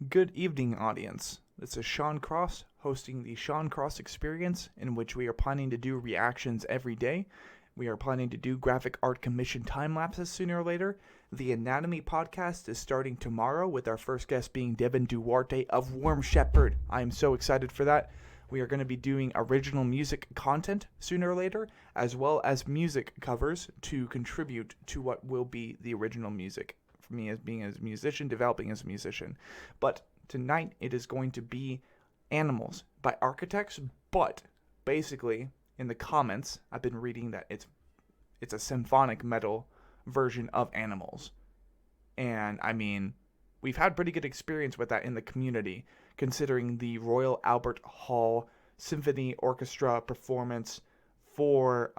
Good evening, audience. This is Sean Cross hosting the Sean Cross Experience, in which we are planning to do reactions every day. We are planning to do graphic art commission time lapses sooner or later. The Anatomy podcast is starting tomorrow, with our first guest being Devin Duarte of Warm Shepherd. I am so excited for that. We are going to be doing original music content sooner or later, as well as music covers to contribute to what will be the original music. For me, as being a musician, developing as a musician. But tonight it is going to be Animals by Architects, but basically in the comments I've been reading that it's a symphonic metal version of Animals. And I mean, we've had pretty good experience with that in the community, considering the Royal Albert Hall Symphony Orchestra performance for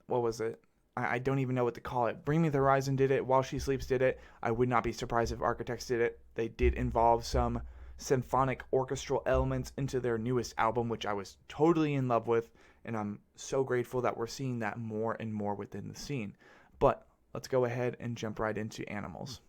what was it? I don't even know what to call it. Bring Me the Horizon did it. While She Sleeps did it. I would not be surprised if Architects did it. They did involve some symphonic orchestral elements into their newest album, which I was totally in love with. And I'm so grateful that we're seeing that more and more within the scene. But let's go ahead and jump right into Animals.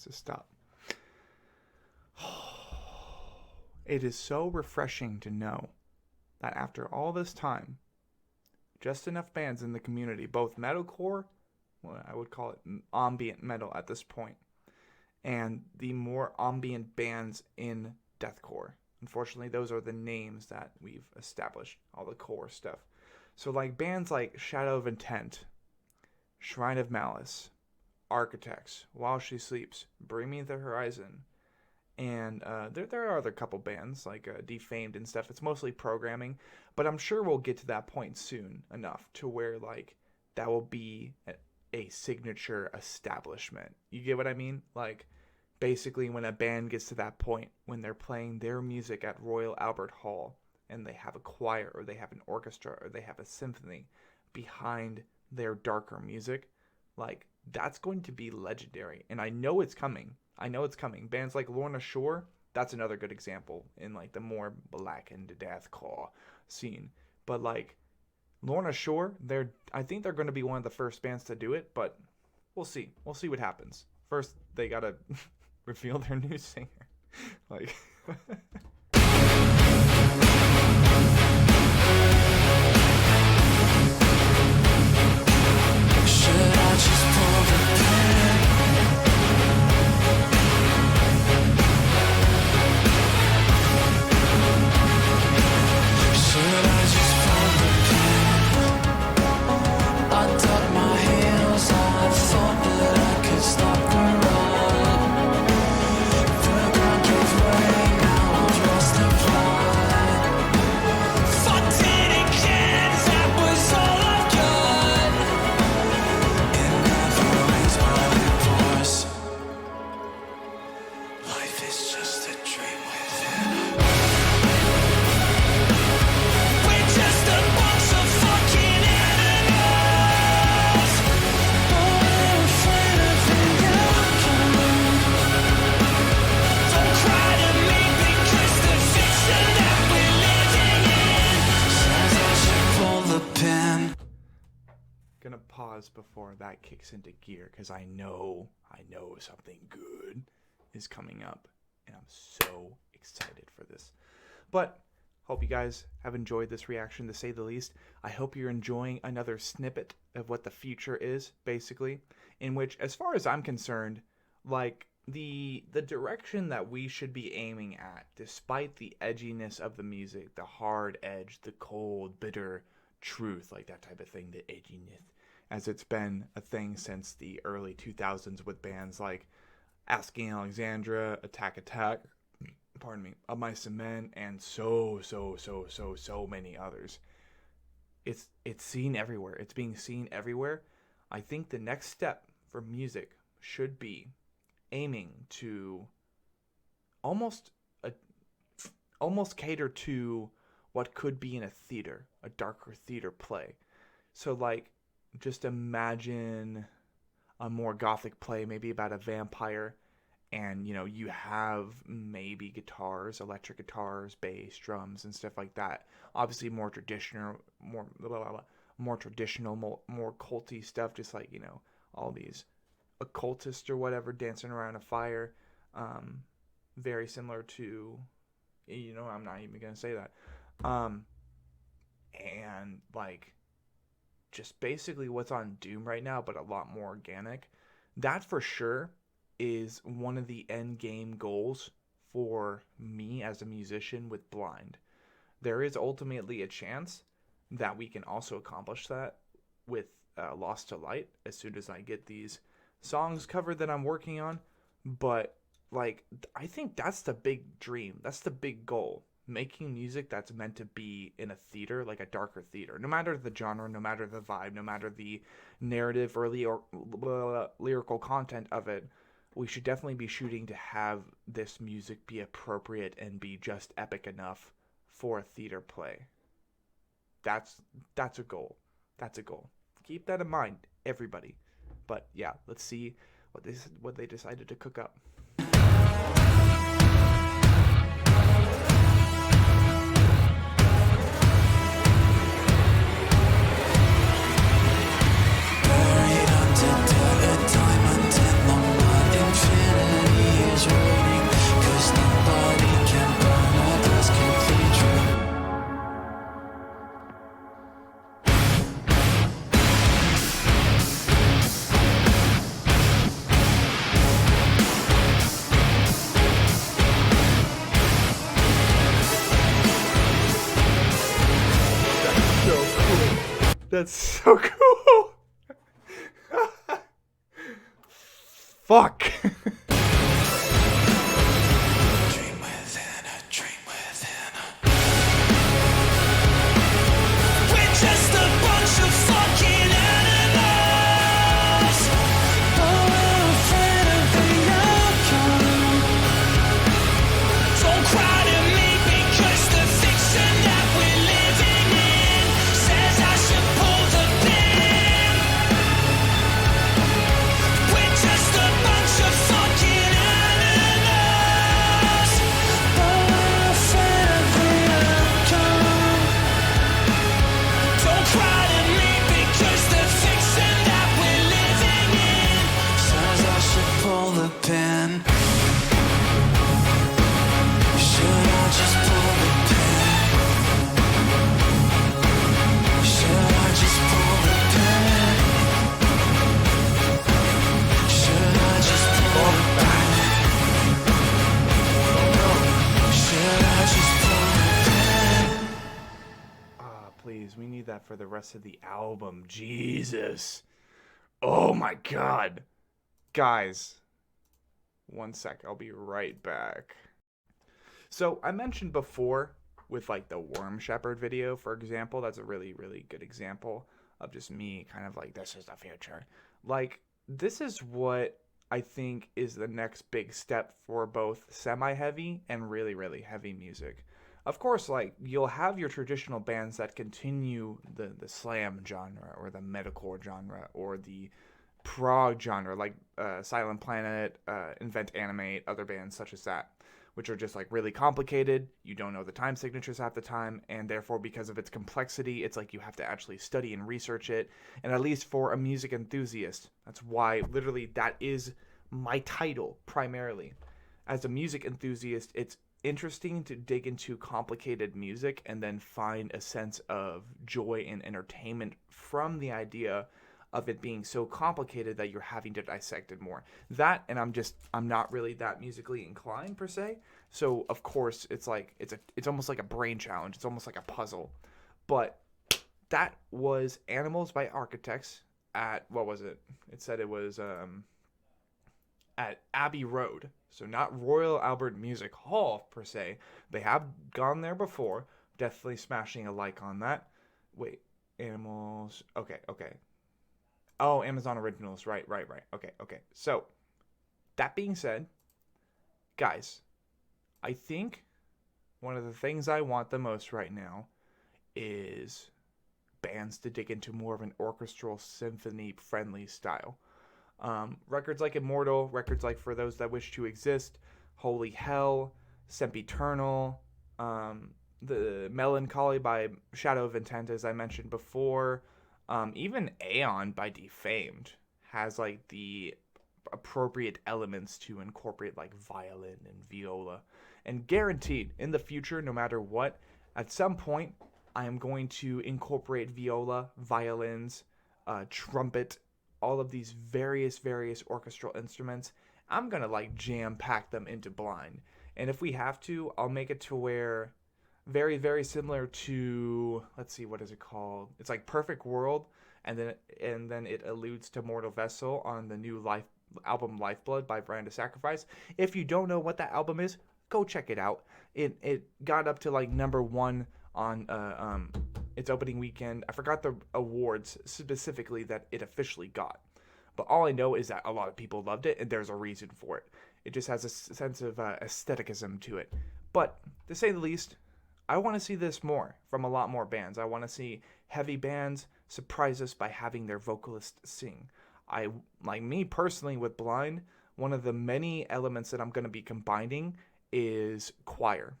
To stop. It is so refreshing to know that after all this time, just enough bands in the community, both metalcore, well, I would call it ambient metal at this point, and the more ambient bands in deathcore. Unfortunately, those are the names that we've established, all the core stuff. So like bands like Shadow of Intent, Shrine of Malice, Architects, While She Sleeps, Bring Me the Horizon, and there are other couple bands like Defamed and stuff. It's mostly programming, but I'm sure we'll get to that point soon enough to where like that will be a signature establishment. You get what I mean? Like basically when a band gets to that point when they're playing their music at Royal Albert Hall and they have a choir or they have an orchestra or they have a symphony behind their darker music, like that's going to be legendary, and I know it's coming. Bands like Lorna Shore, that's another good example in like the more blackened deathcore scene. But like Lorna Shore, I think they're going to be one of the first bands to do it, but we'll see. We'll see what happens. First, they gotta reveal their new singer. Like. Stop the run. The ground gives way now. pause before that kicks into gear, because I know something good is coming up, and I'm so excited for this. But hope you guys have enjoyed this reaction, to say the least. I hope you're enjoying another snippet of what the future is, basically, in which, as far as I'm concerned, like, the direction that we should be aiming at, despite the edginess of the music, the hard edge, the cold, bitter truth, like that type of thing, the edginess, as it's been a thing since the early 2000s with bands like Asking Alexandra, Attack Attack, pardon me, Of Mice and Men, and so many others. It's seen everywhere. It's being seen everywhere. I think the next step for music should be aiming to almost cater to what could be in a theater, a darker theater play. So, like, just imagine a more gothic play, maybe about a vampire, and, you know, you have maybe guitars, electric guitars, bass, drums, and stuff like that. Obviously more traditional, more culty stuff, just like, you know, all these occultists or whatever dancing around a fire. Very similar to, you know, I'm not even going to say that. And, like, just basically what's on Doom right now, but a lot more organic. That for sure is one of the end game goals for me as a musician with Blind. There is ultimately a chance that we can also accomplish that with Lost to Light as soon as I get these songs covered that I'm working on. But, like, I think that's the big dream. That's the big goal. Making music that's meant to be in a theater, like a darker theater. No matter the genre, no matter the vibe, no matter the narrative or lyrical content of it, we should definitely be shooting to have this music be appropriate and be just epic enough for a theater play. That's a goal. That's a goal. Keep that in mind, everybody. But yeah, let's see what they decided to cook up. That's so cool. Fuck. Dream within a dream within a. We're just a bunch of fucking animals. Oh, we're afraid of the outcome. Don't cry to me because the fiction that we're living in says I should pull the pin. We're just a bunch of fucking animals, but we're afraid of the outcome. Don't cry to me because the fiction that we're living in says I should pull the pin. Should I just pull the pin? Should I just pull the pin? Should I just pull the pin? Should I just pull the pin? Please, we need that for the rest of the album. Jesus. Oh my god. Guys, one sec, I'll be right back. So I mentioned before with like the Worm Shepherd video, for example, that's a really, really good example of just me kind of like, this is the future. Like, this is what I think is the next big step for both semi-heavy and really, really heavy music. Of course, like, you'll have your traditional bands that continue the slam genre or the metalcore genre or the prog genre, like Silent Planet, Invent Animate, other bands such as that, which are just like really complicated. You don't know the time signatures half the time, and therefore because of its complexity, it's like you have to actually study and research it. And at least for a music enthusiast, that's why literally that is my title primarily. As a music enthusiast, it's interesting to dig into complicated music and then find a sense of joy and entertainment from the idea of it being so complicated that you're having to dissect it more. That, and I'm not really that musically inclined per se. So of course it's almost like a brain challenge. It's almost like a puzzle. But that was Animals by Architects at, what was it? It said it was at Abbey Road. So not Royal Albert Music Hall per se. They have gone there before. Definitely smashing a like on that. Wait, Animals. Okay. Oh, Amazon Originals. Right. Okay. So, that being said, guys, I think one of the things I want the most right now is bands to dig into more of an orchestral symphony-friendly style. Records like Immortal, records like For Those That Wish to Exist, Holy Hell, Sempiternal, the Melancholy by Shadow of Intent, as I mentioned before, even Aeon by Defamed has like the appropriate elements to incorporate like violin and viola. And guaranteed, in the future, no matter what, at some point, I am going to incorporate viola, violins, trumpet, all of these various orchestral instruments. I'm going to like jam pack them into Blind. And if we have to, I'll make it to where very similar to, let's see, what is it called? It's like Perfect World, and then it alludes to Mortal Vessel on the new album Lifeblood by Brand of Sacrifice. If you don't know what that album is, go check it out. It got up to like number 1 on its opening weekend. I forgot the awards specifically that it officially got, but all I know is that a lot of people loved it, and there's a reason for it. It just has a sense of aestheticism to it. But to say the least, I want to see this more from a lot more bands. I want to see heavy bands surprise us by having their vocalist sing. Like me personally with Blind, one of the many elements that I'm going to be combining is choir,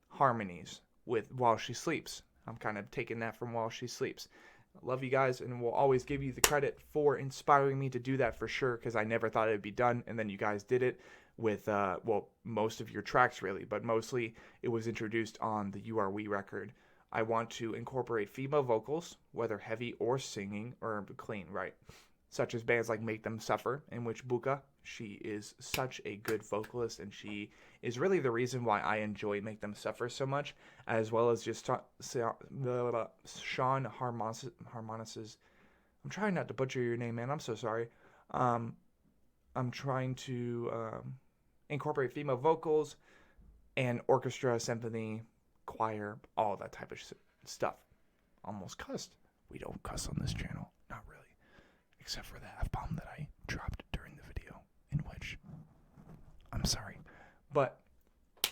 harmonies with While She Sleeps. I'm kind of taking that from While She Sleeps. I love you guys, and will always give you the credit for inspiring me to do that for sure, because I never thought it would be done, and then you guys did it with, most of your tracks really, but mostly it was introduced on the You Are We record. I want to incorporate female vocals, whether heavy or singing, or clean, right? Such as bands like Make Them Suffer, in which Buka, she is such a good vocalist, and she is really the reason why I enjoy Make Them Suffer so much, as well as just Sean Harmonis's, I'm trying not to butcher your name, man, I'm so sorry. I'm trying to incorporate female vocals and orchestra, symphony, choir, all that type of stuff. Almost cussed. We don't cuss on this channel. Not really. Except for the F-bomb that I dropped during the video, in which I'm sorry. But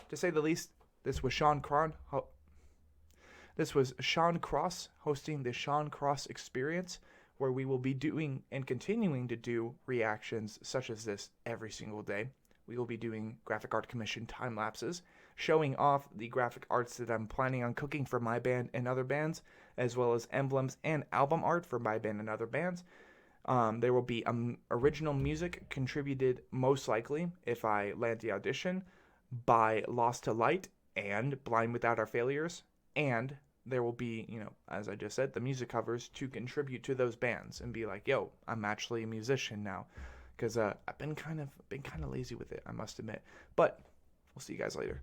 to say the least, this was Sean Cross hosting the Sean Cross Experience, where we will be doing and continuing to do reactions such as this every single day. We will be doing graphic art commission time lapses, showing off the graphic arts that I'm planning on cooking for my band and other bands, as well as emblems and album art for my band and other bands. There will be original music contributed, most likely, if I land the audition, by Lost to Light and Blind Without Our Failures. And there will be, as I just said, the music covers to contribute to those bands and be like, yo, I'm actually a musician now. Because I've been kind of lazy with it, I must admit. But we'll see you guys later.